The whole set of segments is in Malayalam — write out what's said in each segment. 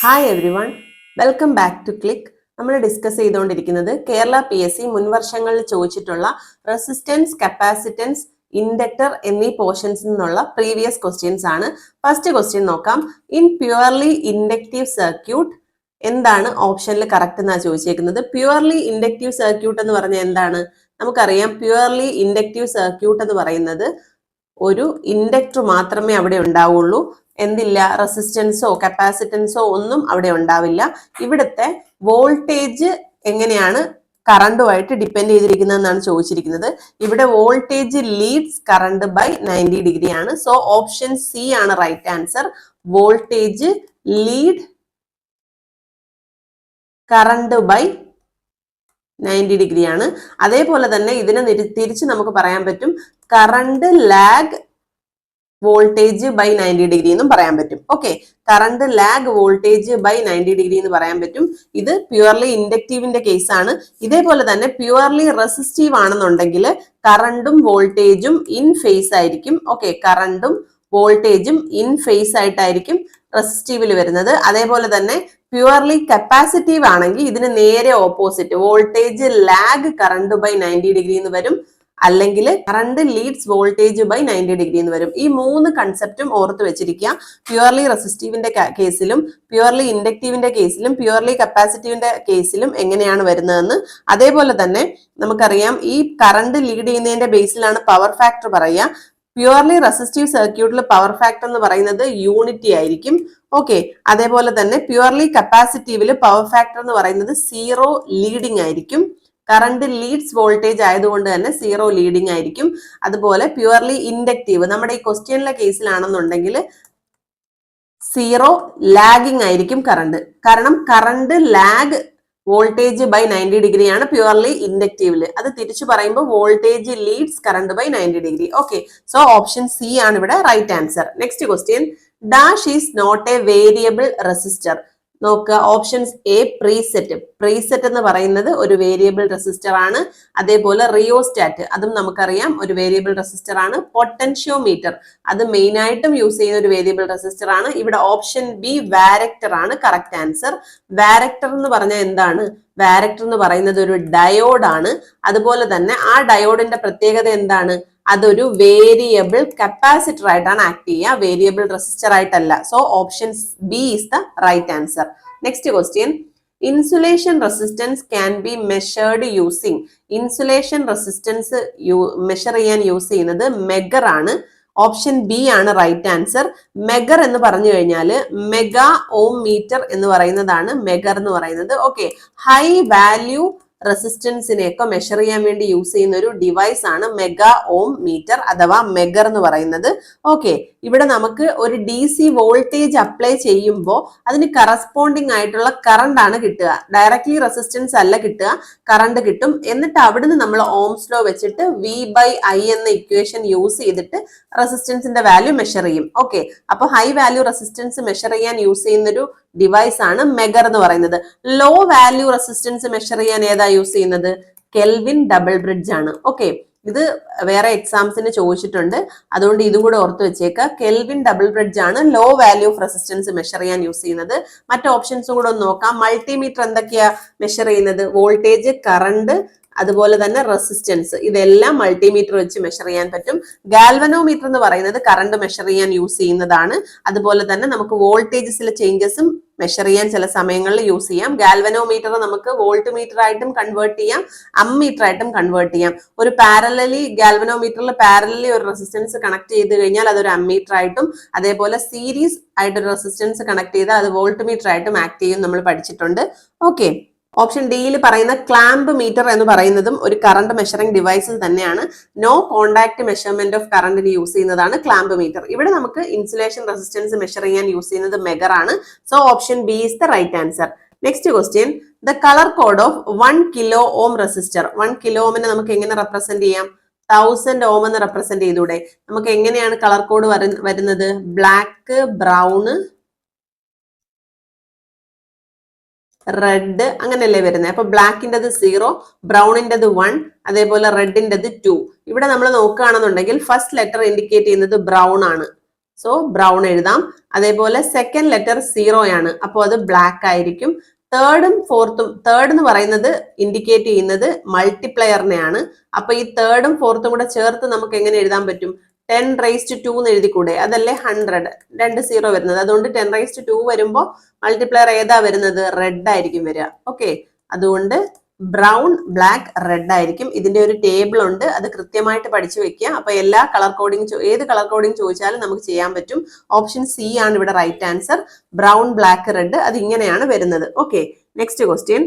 Hi everyone, welcome back to click. നമ്മൾ ഡിസ്കസ് ചെയ്തുകൊണ്ടിരിക്കുന്നത് കേരള PSC മുൻവർഷങ്ങളിൽ ചോദിച്ചിട്ടുള്ള റെസിസ്റ്റൻസ്, കപ്പാസിറ്റൻസ്, ഇൻഡക്ടർ എന്നീ പോർഷൻസിൽ നിന്നുള്ള പ്രീവിയസ് ക്വസ്റ്റ്യൻസ് ആണ്. ഫസ്റ്റ് ക്വസ്റ്റ്യൻ നോക്കാം. ഇൻ പ്യുവർലി ഇൻഡക്റ്റീവ് സർക്യൂട്ട് എന്താണ് ഓപ്ഷനിൽ കറക്റ്റ് എന്നാണ് ചോദിച്ചേക്കുന്നത്. പ്യുവർലി ഇൻഡക്റ്റീവ് സർക്യൂട്ട് എന്ന് പറഞ്ഞാൽ എന്താണ്? നമുക്കറിയാം, പ്യുവർലി ഇൻഡക്റ്റീവ് സർക്യൂട്ട് എന്ന് പറയുന്നത് ഒരു ഇൻഡക്ടർ മാത്രമേ അവിടെ ഉണ്ടാവുള്ളൂ. എന്തില്ല? റെസിസ്റ്റൻസോ കപ്പാസിറ്റൻസോ ഒന്നും അവിടെ ഉണ്ടാവില്ല. ഇവിടുത്തെ വോൾട്ടേജ് എങ്ങനെയാണ് കറണ്ടുമായിട്ട് ഡിപ്പെൻഡ് ചെയ്തിരിക്കുന്നതെന്നാണ് ചോദിച്ചിരിക്കുന്നത്. ഇവിടെ voltage leads current by 90 degree ആണ്. സോ ഓപ്ഷൻ സി ആണ് right answer. Voltage lead current by 90 degree ആണ്. അതേപോലെ തന്നെ ഇതിനെ തിരിച്ച് നമുക്ക് പറയാൻ പറ്റും current lag voltage by 90 degree എന്നും പറയാൻ പറ്റും. Okay, current lag voltage by 90 degree എന്ന് പറയാൻ പറ്റും. ഇത് പ്യുവർലി ഇൻഡക്റ്റീവിന്റെ കേസാണ്. ഇതേപോലെ തന്നെ പ്യുവർലി റെസിസ്റ്റീവ് ആണെന്നുണ്ടെങ്കിൽ കറണ്ടും വോൾട്ടേജും ഇൻ ഫേസ് ആയിരിക്കും. ഓക്കെ, കറണ്ടും വോൾട്ടേജും ഇൻ ഫേസ് ആയിട്ടായിരിക്കും റെസിസ്റ്റീവിൽ വരുന്നത്. അതേപോലെ തന്നെ പ്യുവർലി കപ്പാസിറ്റീവ് ആണെങ്കിൽ ഇതിന് നേരെ opposite, voltage lag current by 90 degree എന്ന് വരും, അല്ലെങ്കിൽ current leads voltage by 90 degree എന്ന് വരും. ഈ മൂന്ന് കൺസെപ്റ്റും ഓർത്ത് വെച്ചിരിക്കുക. പ്യുവർലി റെസിസ്റ്റീവിന്റെ കേസിലും, പ്യുവർലി ഇൻഡക്റ്റീവിന്റെ കേസിലും, പ്യുവർലി കപ്പാസിറ്റീവിന്റെ കേസിലും എങ്ങനെയാണ് വരുന്നതെന്ന്. അതേപോലെ തന്നെ നമുക്കറിയാം, ഈ കറണ്ട് ലീഡ് ചെയ്യുന്നതിന്റെ ബേസിലാണ് പവർ ഫാക്ടർ പറയുക. പ്യുവർലി റെസിസ്റ്റീവ് സർക്യൂട്ടിൽ പവർ ഫാക്ടർ എന്ന് പറയുന്നത് യൂണിറ്റി ആയിരിക്കും. ഓക്കെ, അതേപോലെ തന്നെ പ്യുവർലി കപ്പാസിറ്റീവില് പവർ ഫാക്ടർ എന്ന് പറയുന്നത് 0 ലീഡിംഗ് ആയിരിക്കും. കറണ്ട് ലീഡ്സ് വോൾട്ടേജ് ആയതുകൊണ്ട് തന്നെ 0 ലീഡിംഗ് ആയിരിക്കും. അതുപോലെ പ്യുവർലി ഇൻഡക്റ്റീവ്, നമ്മുടെ ഈ ക്വസ്റ്റ്യനിലെ കേസിലാണെന്നുണ്ടെങ്കിൽ 0 ലാഗിങ് ആയിരിക്കും കറണ്ട്. കാരണം current lag voltage by 90 degree ആണ് പ്യുവർലി ഇൻഡക്റ്റീവില്. അത് തിരിച്ചു പറയുമ്പോൾ voltage leads current by 90 degree. Okay, so option C ആണ് ഇവിടെ right answer. Next question, dash is not a variable resistor. നോക്കുക, ഓപ്ഷൻസ് എ പ്രീസെറ്റ്. പ്രീസെറ്റ് എന്ന് പറയുന്നത് ഒരു വേരിയബിൾ റെസിസ്റ്റർ ആണ്. അതേപോലെ റിയോസ്റ്റാറ്റ്, അതും നമുക്കറിയാം ഒരു വേരിയബിൾ റെസിസ്റ്റർ ആണ്. പൊട്ടൻഷ്യോമീറ്റർ, അത് മെയിൻ ആയിട്ടും യൂസ് ചെയ്യുന്ന ഒരു വേരിയബിൾ റെസിസ്റ്റർ ആണ്. ഇവിടെ ഓപ്ഷൻ ബി വാരക്ടർ ആണ് കറക്റ്റ് ആൻസർ. വാരക്ടർ എന്ന് പറഞ്ഞാൽ എന്താണ്? വാരക്ടർ എന്ന് പറയുന്നത് ഒരു ഡയോഡ് ആണ്. അതുപോലെ തന്നെ ആ ഡയോഡിന്റെ പ്രത്യേകത എന്താണ്? അതൊരു വേരിയബിൾ കപ്പാസിറ്റർ ആയിട്ടാണ് ആക്ട് ചെയ്യുക, വേരിയബിൾ റെസിസ്റ്റർ ആയിട്ടല്ല. So option B is the right answer. Next question, insulation resistance can be measured using. Insulation resistance measure ചെയ്യാൻ യൂസ് ചെയ്യുന്നത് മെഗർ ആണ്. ഓപ്ഷൻ ബി ആണ് റൈറ്റ് ആൻസർ. മെഗർ എന്ന് പറഞ്ഞു കഴിഞ്ഞാൽ മെഗാ ഓം മീറ്റർ എന്ന് പറയുന്നതാണ് മെഗർ എന്ന് പറയുന്നത്. ഓക്കെ, ഹൈ വാല്യൂ റെസിസ്റ്റൻസിനെയൊക്കെ മെഷർ ചെയ്യാൻ വേണ്ടി യൂസ് ചെയ്യുന്ന ഒരു ഡിവൈസ് ആണ് മെഗാ ഓം മീറ്റർ അഥവാ മെഗർ എന്ന് പറയുന്നത്. ഓക്കെ, ഇവിടെ നമുക്ക് ഒരു DC വോൾട്ടേജ് അപ്ലൈ ചെയ്യുമ്പോൾ അതിന് കറസ്പോണ്ടിങ് ആയിട്ടുള്ള കറണ്ട് ആണ് കിട്ടുക. ഡയറക്ട്ലി റെസിസ്റ്റൻസ് അല്ല കിട്ടുക, കറണ്ട് കിട്ടും. എന്നിട്ട് അവിടുന്ന് നമ്മൾ ഓംസ് ലോ വെച്ചിട്ട് V/I എന്ന ഇക്വേഷൻ യൂസ് ചെയ്തിട്ട് റെസിസ്റ്റൻസിന്റെ വാല്യൂ മെഷർ ചെയ്യും. ഓക്കെ, അപ്പൊ ഹൈ വാല്യൂ റെസിസ്റ്റൻസ് മെഷർ ചെയ്യാൻ യൂസ് ചെയ്യുന്ന ഒരു ഡിവൈസ് ആണ് മെഗർ എന്ന് പറയുന്നത്. ലോ വാല്യൂ റെസിസ്റ്റൻസ് മെഷർ ചെയ്യാൻ ഏതാ യൂസ് ചെയ്യുന്നത്? കെൽവിൻ ഡബിൾ ബ്രിഡ്ജ് ആണ്. ഓക്കെ, ഇത് വേറെ എക്സാംസിന് ചോദിച്ചിട്ടുണ്ട്, അതുകൊണ്ട് ഇതും കൂടെ ഓർത്ത് വെച്ചേക്കുക. കെൽവിൻ ഡബിൾ ബ്രിഡ്ജ് ആണ് low value of resistance measure ചെയ്യാൻ യൂസ് ചെയ്യുന്നത്. മറ്റു ഓപ്ഷൻസും കൂടെ ഒന്ന് നോക്കാം. മൾട്ടിമീറ്റർ എന്തൊക്കെയാ മെഷർ ചെയ്യുന്നത്? വോൾട്ടേജ്, കറണ്ട്, അതുപോലെ തന്നെ റെസിസ്റ്റൻസ്, ഇതെല്ലാം മൾട്ടിമീറ്റർ വെച്ച് മെഷർ ചെയ്യാൻ പറ്റും. ഗാൽവനോമീറ്റർ എന്ന് പറയുന്നത് കറണ്ട് മെഷർ ചെയ്യാൻ യൂസ് ചെയ്യുന്നതാണ്. അതുപോലെ തന്നെ നമുക്ക് വോൾട്ടേജസിലെ ചേഞ്ചസും മെഷർ ചെയ്യാൻ ചില സമയങ്ങളിൽ യൂസ് ചെയ്യാം. ഗാൽവനോമീറ്റർ നമുക്ക് വോൾട്ട് മീറ്റർ ആയിട്ടും കൺവേർട്ട് ചെയ്യാം, അമ്മീറ്റർ ആയിട്ടും കൺവേർട്ട് ചെയ്യാം. ഒരു പാരലലി ഗാൽവനോമീറ്ററിൽ പാരലലി ഒരു റെസിസ്റ്റൻസ് കണക്ട് ചെയ്ത് കഴിഞ്ഞാൽ അതൊരു അമ്മീറ്റർ ആയിട്ടും, അതേപോലെ സീരീസ് ആയിട്ടൊരു റെസിസ്റ്റൻസ് കണക്ട് ചെയ്താൽ അത് വോൾട്ട് മീറ്റർ ആയിട്ടും ആക്ട് ചെയ്യും, നമ്മൾ പഠിച്ചിട്ടുണ്ട്. ഓക്കെ, ഓപ്ഷൻ ഡിയിൽ പറയുന്ന ക്ലാമ്പ് മീറ്റർ എന്ന് പറയുന്നതും ഒരു കറണ്ട് മെഷറിംഗ് ഡിവൈസ് തന്നെയാണ്. നോ കോണ്ടാക്ട് മെഷർമെന്റ് ഓഫ് കറണ്ടിന് യൂസ് ചെയ്യുന്നതാണ് ക്ലാമ്പ് മീറ്റർ. ഇവിടെ നമുക്ക് ഇൻസുലേഷൻ റെസിസ്റ്റൻസ് മെഷർ ചെയ്യാൻ യൂസ് ചെയ്യുന്നത് മെഗർ ആണ്. So option B is the right answer. Next question, the colour code of 1 kilo ohm resistor. 1 kilo ഓമിനെ നമുക്ക് എങ്ങനെ റെപ്രസെന്റ് ചെയ്യാം? 1000 ഓം എന്ന് റെപ്രസെന്റ് ചെയ്തൂടെ? നമുക്ക് എങ്ങനെയാണ് കളർ കോഡ് വരുന്നത്? ബ്ലാക്ക്, ബ്രൗണ്, റെഡ്, അങ്ങനെയല്ലേ വരുന്നത്. അപ്പൊ ബ്ലാക്കിൻ്റെത് 0, ബ്രൗണിൻ്റെത് 1, അതേപോലെ റെഡിൻ്റെത് 2. ഇവിടെ നമ്മൾ നോക്കുകയാണെന്നുണ്ടെങ്കിൽ ഫസ്റ്റ് ലെറ്റർ ഇൻഡിക്കേറ്റ് ചെയ്യുന്നത് ബ്രൗൺ ആണ്. സോ ബ്രൗൺ എഴുതാം. അതേപോലെ സെക്കൻഡ് ലെറ്റർ 0 ആണ്, അപ്പോൾ അത് ബ്ലാക്ക് ആയിരിക്കും. തേർഡും ഫോർത്തും, തേർഡ് എന്ന് പറയുന്നത് ഇൻഡിക്കേറ്റ് ചെയ്യുന്നത് മൾട്ടിപ്ലയറിനെയാണ്. അപ്പൊ ഈ തേർഡും ഫോർത്തും കൂടെ ചേർത്ത് നമുക്ക് എങ്ങനെ എഴുതാൻ പറ്റും? 10⁻² എന്ന് എഴുതിക്കൂടെ? അതല്ലേ 100, 2 0 വരുന്നത്. അതുകൊണ്ട് 10⁻² വരുമ്പോൾ മൾട്ടിപ്ലയർ ഏതാ വരുന്നത്? റെഡ് ആയിരിക്കും വരിക. ഓക്കെ, അതുകൊണ്ട് ബ്രൗൺ, ബ്ലാക്ക്, റെഡ് ആയിരിക്കും. ഇതിന്റെ ഒരു ടേബിൾ ഉണ്ട്, അത് കൃത്യമായിട്ട് പഠിച്ചു വെക്കുക. അപ്പൊ എല്ലാ കളർ കോഡിങ്, ഏത് കളർ കോഡിങ് ചോദിച്ചാലും നമുക്ക് ചെയ്യാൻ പറ്റും. ഓപ്ഷൻ സി ആണ് ഇവിടെ right answer. Brown, black, red, അത് ഇങ്ങനെയാണ് വരുന്നത്. Okay, next question.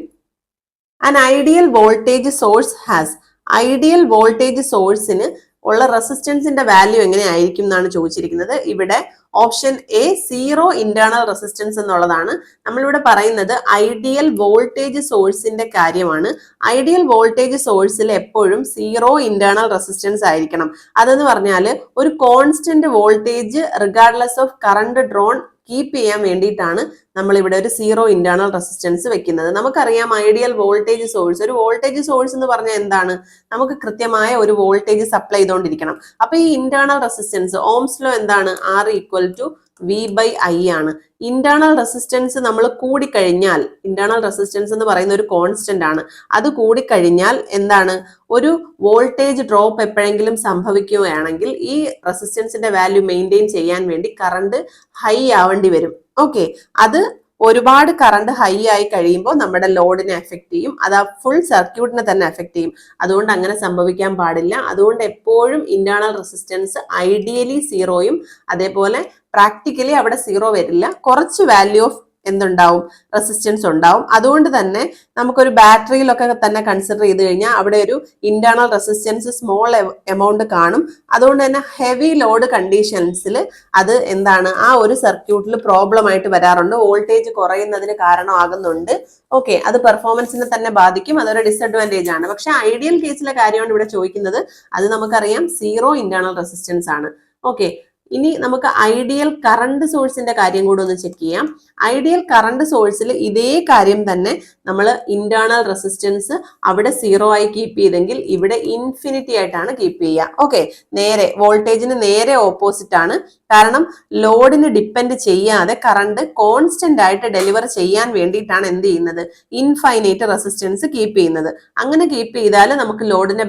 An ideal voltage source has, ideal voltage സോഴ്സിന് ഉള്ള റെസിസ്റ്റൻസിന്റെ വാല്യൂ എങ്ങനെയായിരിക്കും എന്നാണ് ചോദിച്ചിരിക്കുന്നത്. ഇവിടെ ഓപ്ഷൻ എ 0 ഇന്റേണൽ റെസിസ്റ്റൻസ് എന്നുള്ളതാണ്. നമ്മളിവിടെ പറയുന്നത് ഐഡിയൽ വോൾട്ടേജ് സോഴ്സിന്റെ കാര്യമാണ്. ഐഡിയൽ വോൾട്ടേജ് സോഴ്സിൽ എപ്പോഴും 0 ഇന്റേണൽ റെസിസ്റ്റൻസ് ആയിരിക്കണം. അതെന്ന് പറഞ്ഞാൽ ഒരു constant voltage regardless of current drone keep ചെയ്യാൻ വേണ്ടിയിട്ടാണ് നമ്മൾ ഇവിടെ ഒരു 0 ഇന്റേണൽ റെസിസ്റ്റൻസ് വെക്കുന്നത്. നമുക്കറിയാം ഐഡിയൽ വോൾട്ടേജ് സോഴ്സ്, ഒരു വോൾട്ടേജ് സോഴ്സ് എന്ന് പറഞ്ഞാൽ എന്താണ്? നമുക്ക് കൃത്യമായ ഒരു വോൾട്ടേജ് സപ്ലൈ ചെയ്തുകൊണ്ടിരിക്കണം. അപ്പൊ ഈ ഇന്റേണൽ റെസിസ്റ്റൻസ്, ഓംസ് ലോ എന്താണ്? R = V/I ആണ്. ഇന്റേണൽ റെസിസ്റ്റൻസ് നമ്മൾ കൂടിക്കഴിഞ്ഞാൽ, ഇന്റേണൽ റെസിസ്റ്റൻസ് എന്ന് പറയുന്ന ഒരു കോൺസ്റ്റന്റ് ആണ്, അത് കൂടിക്കഴിഞ്ഞാൽ എന്താണ്? ഒരു വോൾട്ടേജ് ഡ്രോപ്പ് എപ്പോഴെങ്കിലും സംഭവിക്കുകയാണെങ്കിൽ ഈ റെസിസ്റ്റൻസിന്റെ വാല്യൂ മെയിൻറ്റെയിൻ ചെയ്യാൻ വേണ്ടി കറണ്ട് ഹൈ ആവേണ്ടി വരും. ഓക്കെ, അത് ഒരുപാട് കറണ്ട് ഹൈ ആയി കഴിയുമ്പോൾ നമ്മുടെ ലോഡിനെ എഫക്ട് ചെയ്യും, അത് ആ ഫുൾ സർക്യൂട്ടിനെ തന്നെ എഫക്ട് ചെയ്യും. അതുകൊണ്ട് അങ്ങനെ സംഭവിക്കാൻ പാടില്ല. അതുകൊണ്ട് എപ്പോഴും ഇന്റേണൽ റെസിസ്റ്റൻസ് ഐഡിയലി 0യും അതേപോലെ പ്രാക്ടിക്കലി അവിടെ 0 വരില്ല, കുറച്ച് വാല്യൂ ഓഫ് എന്തുണ്ടാവും? റെസിസ്റ്റൻസ് ഉണ്ടാവും. അതുകൊണ്ട് തന്നെ നമുക്കൊരു ബാറ്ററിയിലൊക്കെ തന്നെ കൺസിഡർ ചെയ്ത് കഴിഞ്ഞാൽ അവിടെ ഒരു ഇന്റേണൽ റെസിസ്റ്റൻസ് സ്മോൾ എമൗണ്ട് കാണും. അതുകൊണ്ട് തന്നെ ഹെവി ലോഡ് കണ്ടീഷൻസിൽ അത് എന്താണ്? ആ ഒരു സർക്യൂട്ടിൽ പ്രോബ്ലം ആയിട്ട് വരാറുണ്ട്, വോൾട്ടേജ് കുറയുന്നതിന് കാരണമാകുന്നുണ്ട്. ഓക്കെ, അത് പെർഫോമൻസിനെ തന്നെ ബാധിക്കും, അതൊരു ഡിസഡ്വാൻറ്റേജ് ആണ്. പക്ഷെ ഐഡിയൽ കേസിലെ കാര്യമാണ് ഇവിടെ ചോദിക്കുന്നത്. അത് നമുക്കറിയാം 0 ഇന്റേണൽ റെസിസ്റ്റൻസ് ആണ്. ഓക്കെ, ഇനി നമുക്ക് ഐഡിയൽ കറണ്ട് സോഴ്സിന്റെ കാര്യം കൂടെ ഒന്ന് ചെക്ക് ചെയ്യാം. ഐഡിയൽ കറണ്ട് സോഴ്സിൽ ഇതേ കാര്യം തന്നെ നമ്മൾ ഇന്റേണൽ റെസിസ്റ്റൻസ് അവിടെ 0 ആയി കീപ്പ് ചെയ്തെങ്കിൽ ഇവിടെ ഇൻഫിനിറ്റി ആയിട്ടാണ് കീപ്പ് ചെയ്യുക. ഓക്കെ, നേരെ വോൾട്ടേജിന് നേരെ ഓപ്പോസിറ്റ് ആണ്. കാരണം ലോഡിന് ഡിപ്പെൻഡ് ചെയ്യാതെ കറണ്ട് കോൺസ്റ്റന്റ് ആയിട്ട് ഡെലിവർ ചെയ്യാൻ വേണ്ടിയിട്ടാണ് എന്ത് ചെയ്യുന്നത്? ഇൻഫൈനൈറ്റ് റെസിസ്റ്റൻസ് കീപ്പ് ചെയ്യുന്നത്. അങ്ങനെ കീപ്പ് ചെയ്താൽ നമുക്ക് ലോഡിനെ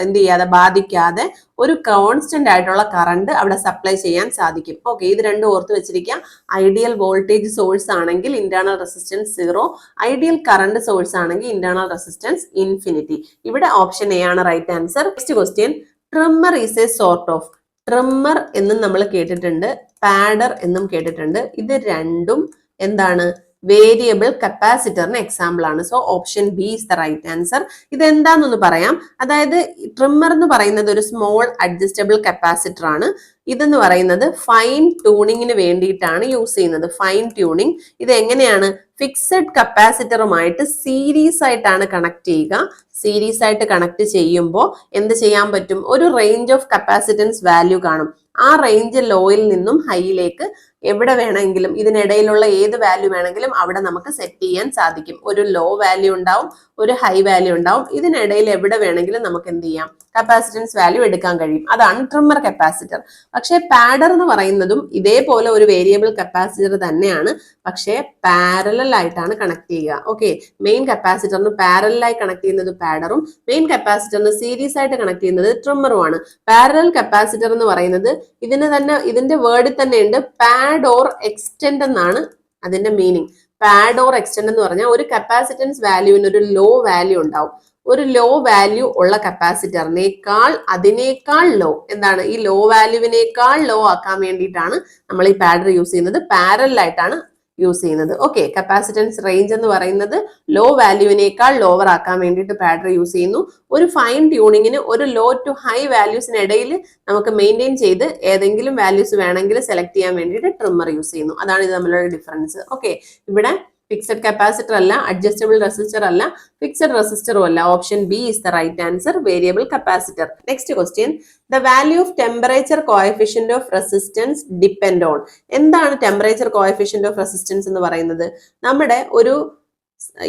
എന്ത് ചെയ്യാതെ, ബാധിക്കാതെ ഒരു കോൺസ്റ്റന്റ് ആയിട്ടുള്ള കറണ്ട് അവിടെ സപ്ലൈ ചെയ്യാൻ സാധിക്കും. ഓക്കെ, ഇത് രണ്ടും ഓർത്ത് വെച്ചിരിക്കുക. ഐഡിയൽ വോൾട്ടേജ് സോഴ്സ് ആണെങ്കിൽ internal resistance 0, ideal current source ആണെങ്കിൽ ഇന്റേണൽ റെസിസ്റ്റൻസ് ഇൻഫിനിറ്റി. ഇവിടെ ഓപ്ഷൻ എ ആണ് right answer. Next question. Trimmer is a sort of, trimmer എന്നും നമ്മൾ കേട്ടിട്ടുണ്ട്, പാഡർ എന്നും കേട്ടിട്ടുണ്ട്. ഇത് രണ്ടും എന്താണ്? വേരിയബിൾ കപ്പാസിറ്ററിന് എക്സാമ്പിൾ ആണ്. So option B is the right answer. ഇത് എന്താണെന്നൊന്ന് പറയാം. അതായത് ട്രിമ്മർ എന്ന് പറയുന്നത് ഒരു സ്മോൾ അഡ്ജസ്റ്റബിൾ കപ്പാസിറ്റർ ആണ്. ഇതെന്ന് പറയുന്നത് ഫൈൻ ട്യൂണിങ്ങിന് വേണ്ടിയിട്ടാണ് യൂസ് ചെയ്യുന്നത്. ഫൈൻ ട്യൂണിങ് ഇത് എങ്ങനെയാണ്? ഫിക്സഡ് കപ്പാസിറ്ററുമായിട്ട് സീരീസ് ആയിട്ടാണ് കണക്ട് ചെയ്യുക. സീരീസ് ആയിട്ട് കണക്ട് ചെയ്യുമ്പോൾ എന്ത് ചെയ്യാൻ പറ്റും? ഒരു റേഞ്ച് ഓഫ് കപ്പാസിറ്റൻസ് വാല്യൂ കാണും. ആ റേഞ്ച് ലോയിൽ നിന്നും ഹൈയിലേക്ക് എവിടെ വേണമെങ്കിലും, ഇതിനിടയിലുള്ള ഏത് വാല്യൂ വേണമെങ്കിലും അവിടെ നമുക്ക് സെറ്റ് ചെയ്യാൻ സാധിക്കും. ഒരു ലോ വാല്യൂ ഉണ്ടാവും, ഒരു ഹൈ വാല്യൂ ഉണ്ടാവും. ഇതിനിടയിൽ എവിടെ വേണമെങ്കിലും നമുക്ക് എന്ത് ചെയ്യാം? കപ്പാസിറ്റൻസ് വാല്യൂ എടുക്കാൻ കഴിയും. അതാണ് ട്രിമ്മർ കപ്പാസിറ്റർ. പക്ഷേ പാഡർ എന്ന് പറയുന്നതും ഇതേപോലെ ഒരു വേരിയബിൾ കപ്പാസിറ്റർ തന്നെയാണ്, പക്ഷേ പാരലൽ ആയിട്ടാണ് കണക്ട് ചെയ്യുക. ഓക്കെ, മെയിൻ കപ്പാസിറ്ററിന് പാരലായി കണക്ട് ചെയ്യുന്നത് പാഡറും മെയിൻ കപ്പാസിറ്ററിന് സീരീസ് ആയിട്ട് കണക്ട് ചെയ്യുന്നത് ട്രിമ്മറുമാണ്. പാരലൽ കപ്പാസിറ്റർ എന്ന് പറയുന്നത് ഇതിന്റെ വേർഡിൽ തന്നെ ഉണ്ട്, പാഡ് ഓർ എക്സ്റ്റെൻഡ് എന്നാണ് അതിന്റെ മീനിങ്. പാഡ് ഓർ എക്സ്റ്റെൻഡ് എന്ന് പറഞ്ഞാൽ ഒരു കപ്പാസിറ്റൻസ് വാല്യൂവിന് ഒരു ലോ വാല്യൂ ഉണ്ടാവും. ഒരു ലോ വാല്യൂ ഉള്ള കപ്പാസിറ്ററിനേക്കാൾ അതിനേക്കാൾ ലോ എന്താണ്? ഈ ലോ വാല്യൂവിനേക്കാൾ ലോ ആക്കാൻ വേണ്ടിയിട്ടാണ് നമ്മൾ ഈ പാഡർ യൂസ് ചെയ്യുന്നത്. പാരലൽ ആയിട്ടാണ് യൂസ് ചെയ്യുന്നത്. ഓക്കെ, കപ്പാസിറ്റൻസ് റേഞ്ച് എന്ന് പറയുന്നത് ലോ വാല്യൂവിനേക്കാൾ ലോവർ ആക്കാൻ വേണ്ടിയിട്ട് പാഡർ യൂസ് ചെയ്യുന്നു. ഒരു ഫൈൻ ട്യൂണിങ്ങിന് ഒരു ലോ ടു ഹൈ വാല്യൂസിനിടയിൽ നമുക്ക് മെയിൻറ്റെയിൻ ചെയ്ത് ഏതെങ്കിലും വാല്യൂസ് വേണമെങ്കിൽ സെലക്ട് ചെയ്യാൻ വേണ്ടിയിട്ട് ട്രിമ്മർ യൂസ് ചെയ്യുന്നു. അതാണ് ഇത് തമ്മിലുള്ള ഡിഫറൻസ്. ഓക്കെ, ഇവിടെ ഫിക്സഡ് കപ്പാസിറ്റർ അല്ല, അഡ്ജസ്റ്റബിൾ റെസിസ്റ്റർ അല്ല, ഫിക്സഡ് റെസിസ്റ്ററും അല്ല. Option B is the right answer, variable capacitor. Next question. The value of temperature coefficient of resistance depend on. എന്താണ് ടെമ്പറേച്ചർ കോഎഫിഷ്യന്റ് ഓഫ് റെസിസ്റ്റൻസ് എന്ന് പറയുന്നത്? നമ്മുടെ ഒരു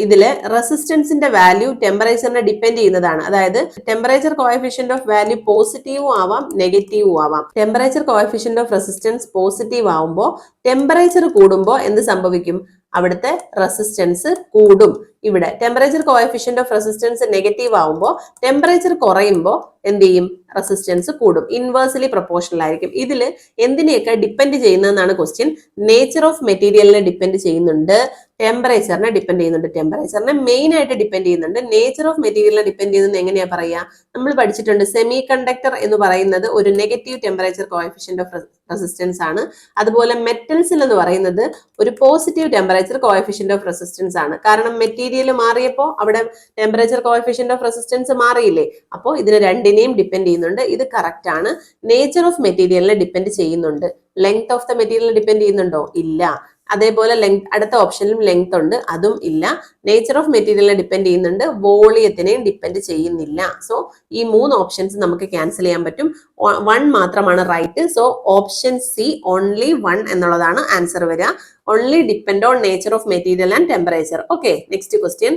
ഇതില് റെസിസ്റ്റൻസിന്റെ വാല്യൂ ടെമ്പറേച്ചറിനെ ഡിപ്പെൻഡ് ചെയ്യുന്നതാണ്. അതായത് ടെമ്പറേച്ചർ കോഎഫിഷ്യന്റ് ഓഫ് വാല്യൂ പോസിറ്റീവും ആവാം നെഗറ്റീവും ആവാം. Temperature coefficient of resistance positive ആവുമ്പോൾ ടെമ്പറേച്ചർ കൂടുമ്പോൾ എന്ത് സംഭവിക്കും? അവിടുത്തെ റെസിസ്റ്റൻസ് കൂടും. ഇവിടെ temperature coefficient of resistance negative ആവുമ്പോൾ ടെമ്പറേച്ചർ കുറയുമ്പോൾ എന്ത് ചെയ്യും? റെസിസ്റ്റൻസ് കൂടും. ഇൻവേഴ്സ്ലി പ്രൊപ്പോർഷണൽ ആയിരിക്കും. ഇതിൽ എന്തിനെയൊക്കെ ഡിപ്പെൻഡ് ചെയ്യുന്നതെന്നാണ് ക്വസ്റ്റ്യൻ. നേച്ചർ ഓഫ് മെറ്റീരിയലിനെ ഡിപ്പെൻഡ് ചെയ്യുന്നുണ്ട്, ടെമ്പറേച്ചറിനെ ഡിപ്പെൻഡ് ചെയ്യുന്നുണ്ട്. ടെമ്പറേച്ചറിനെ മെയിൻ ആയിട്ട് ഡിപ്പെൻഡ് ചെയ്യുന്നുണ്ട്. നേച്ചർ ഓഫ് മെറ്റീരിയലിനെ ഡിപ്പെൻഡ് ചെയ്യുന്നത് എങ്ങനെയാ പറയാ? നമ്മൾ പഠിച്ചിട്ടുണ്ട് സെമി കണ്ടക്ടർ എന്ന് പറയുന്നത് ഒരു negative temperature coefficient of resistance ആണ്. അതുപോലെ മെറ്റൽസിൽ എന്ന് പറയുന്നത് ഒരു positive temperature coefficient of resistance ആണ്. കാരണം മെറ്റീരിയൽ മാറിയപ്പോൾ അവിടെ ടെമ്പറേച്ചർ കോഎഫിഷ്യന്റ് ഓഫ് റെസിസ്റ്റൻസ് മാറിയില്ലേ? അപ്പോൾ ഇതിന് രണ്ടിനെയും ഡിപ്പെൻഡ് ചെയ്യുന്നുണ്ട്. ഇത് കറക്റ്റ് ആണ്. നേച്ചർ ഓഫ് മെറ്റീരിയലിനെ ഡിപ്പെൻഡ് ചെയ്യുന്നുണ്ട്. Length of the material depend ചെയ്യുന്നുണ്ടോ? ഇല്ല. അതേപോലെ അടുത്ത ഓപ്ഷനിലും ലെങ്ത് ഉണ്ട്, അതും ഇല്ല. നേച്ചർ ഓഫ് മെറ്റീരിയലിനെ ഡിപ്പെൻഡ് ചെയ്യുന്നുണ്ട്, വോളിയത്തിനെയും ഡിപ്പെൻഡ് ചെയ്യുന്നില്ല. സോ ഈ 3 ഓപ്ഷൻസ് നമുക്ക് ക്യാൻസൽ ചെയ്യാൻ പറ്റും. 1 മാത്രമാണ് right. So option C only 1 എന്നുള്ളതാണ് ആൻസർ വരിക. Only depend on nature of material and temperature. Okay, next question.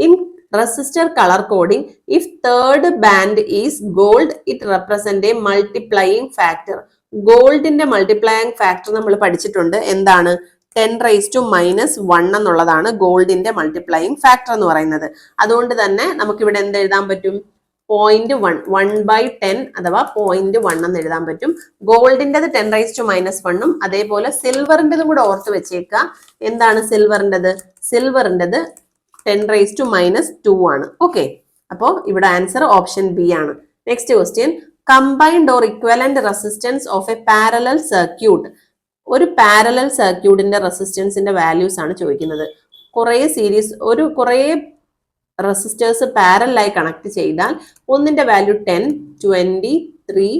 In resistor color coding, if third band is gold, it represent a multiplying factor. ഗോൾഡിന്റെ മൾട്ടിപ്ലൈയിങ് ഫാക്ടർ നമ്മൾ പഠിച്ചിട്ടുണ്ട്. എന്താണ്? 10⁻⁻1 എന്നുള്ളതാണ് ഗോൾഡിന്റെ മൾട്ടിപ്ലൈയിങ് ഫാക്ടർ എന്ന് പറയുന്നത്. അതുകൊണ്ട് തന്നെ നമുക്കിവിടെ എന്ത് എഴുതാൻ പറ്റും? 0.1 1/10 അഥവാ 0.1 എന്ന് എഴുതാൻ പറ്റും. ഗോൾഡിൻ്റെത് 10⁻⁻1ഉം അതേപോലെ സിൽവറിൻ്റെതും കൂടെ ഓർത്ത് വെച്ചേക്കുക. എന്താണ് സിൽവറിൻ്റെത്? സിൽവറിൻ്റെത് 10⁻⁻2 ആണ്. ഓക്കെ, അപ്പോൾ ഇവിടെ ആൻസർ ഓപ്ഷൻ ബി ആണ്. Next question. Combined or equivalent resistance of A parallel circuit. ഒരു പാരലൽ സർക്യൂട്ടിന്റെ റെസിസ്റ്റൻസിന്റെ വാല്യൂസ് ആണ് ചോദിക്കുന്നത്. കുറേ റെസിസ്റ്റേഴ്സ് പാരലായി കണക്ട് ചെയ്താൽ ഒന്നിന്റെ വാല്യൂ 10, 20, 3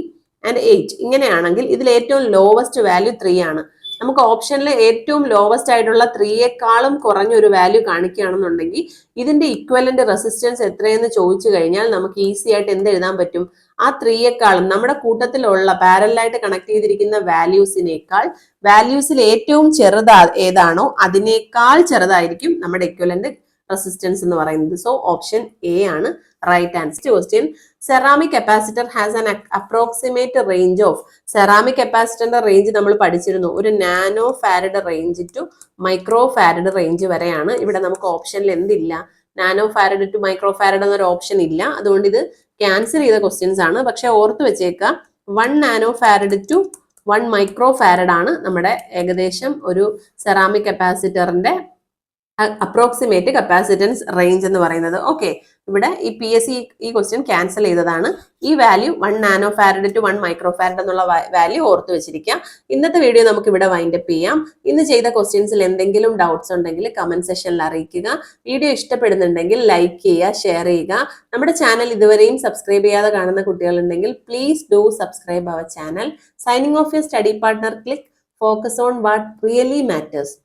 and 8 ഇങ്ങനെയാണെങ്കിൽ ഇതിൽ ഏറ്റവും ലോവസ്റ്റ് വാല്യൂ 3 ആണ്. നമുക്ക് ഓപ്ഷനിൽ ഏറ്റവും ലോവസ്റ്റ് ആയിട്ടുള്ള 3യേക്കാളും കുറഞ്ഞ ഒരു വാല്യൂ കാണിക്കുകയാണെന്നുണ്ടെങ്കിൽ ഇതിന്റെ ഇക്വലന്റ് റെസിസ്റ്റൻസ് എത്രയെന്ന് ചോദിച്ചു കഴിഞ്ഞാൽ നമുക്ക് ഈസി ആയിട്ട് എന്ത് എഴുതാൻ പറ്റും? ആ 3യേക്കാളും നമ്മുടെ കൂട്ടത്തിലുള്ള പാരലായിട്ട് കണക്ട് ചെയ്തിരിക്കുന്ന വാല്യൂസിൽ ഏറ്റവും ചെറുത് ഏതാണോ അതിനേക്കാൾ ചെറുതായിരിക്കും നമ്മുടെ ഇക്വലന്റ് റെസിസ്റ്റൻസ് എന്ന് പറയുന്നത്. സോ ഓപ്ഷൻ എ ആണ് right answer. Question. Ceramic capacitor has an approximate range of. Ceramic കപ്പാസിറ്ററിന്റെ റേഞ്ച് നമ്മൾ പഠിച്ചിരുന്നു. ഒരു nano farad range to micro farad range വരെയാണ്. ഇവിടെ നമുക്ക് ഓപ്ഷനിൽ എന്തില്ല? Nano farad to micro farad എന്നൊരു ഓപ്ഷൻ ഇല്ല. അതുകൊണ്ട് ഇത് ക്യാൻസൽ ചെയ്ത ക്വസ്റ്റ്യൻസ് ആണ്. പക്ഷെ ഓർത്ത് വെച്ചേക്കുക, 1 nano farad to 1 micro farad ആണ് നമ്മുടെ ഏകദേശം ഒരു സെറാമിക് കപ്പാസിറ്ററിന്റെ അപ്രോക്സിമേറ്റ് കപ്പാസിറ്റൻസ് റേഞ്ച് എന്ന് പറയുന്നത്. ഓക്കെ, ഇവിടെ ഈ PSC ഈ ക്വസ്റ്റ്യൻ ക്യാൻസൽ ചെയ്തതാണ്. ഈ value 1 nano farad to 1 micro farad എന്നുള്ള വാല്യൂ ഓർത്ത് വെച്ചിരിക്കുക. ഇന്നത്തെ വീഡിയോ നമുക്ക് ഇവിടെ വൈൻഡപ്പ് ചെയ്യാം. ഇന്ന് ചെയ്ത ക്വസ്റ്റ്യൻസിൽ എന്തെങ്കിലും ഡൗട്ട്സ് ഉണ്ടെങ്കിൽ കമന്റ് സെക്ഷനിൽ അറിയിക്കുക. വീഡിയോ ഇഷ്ടപ്പെടുന്നുണ്ടെങ്കിൽ ലൈക്ക് ചെയ്യുക, ഷെയർ ചെയ്യുക. നമ്മുടെ ചാനൽ ഇതുവരെയും സബ്സ്ക്രൈബ് ചെയ്യാതെ കാണുന്ന കുട്ടികളുണ്ടെങ്കിൽ please do subscribe our channel. Signing off your study partner. Click focus on what really matters.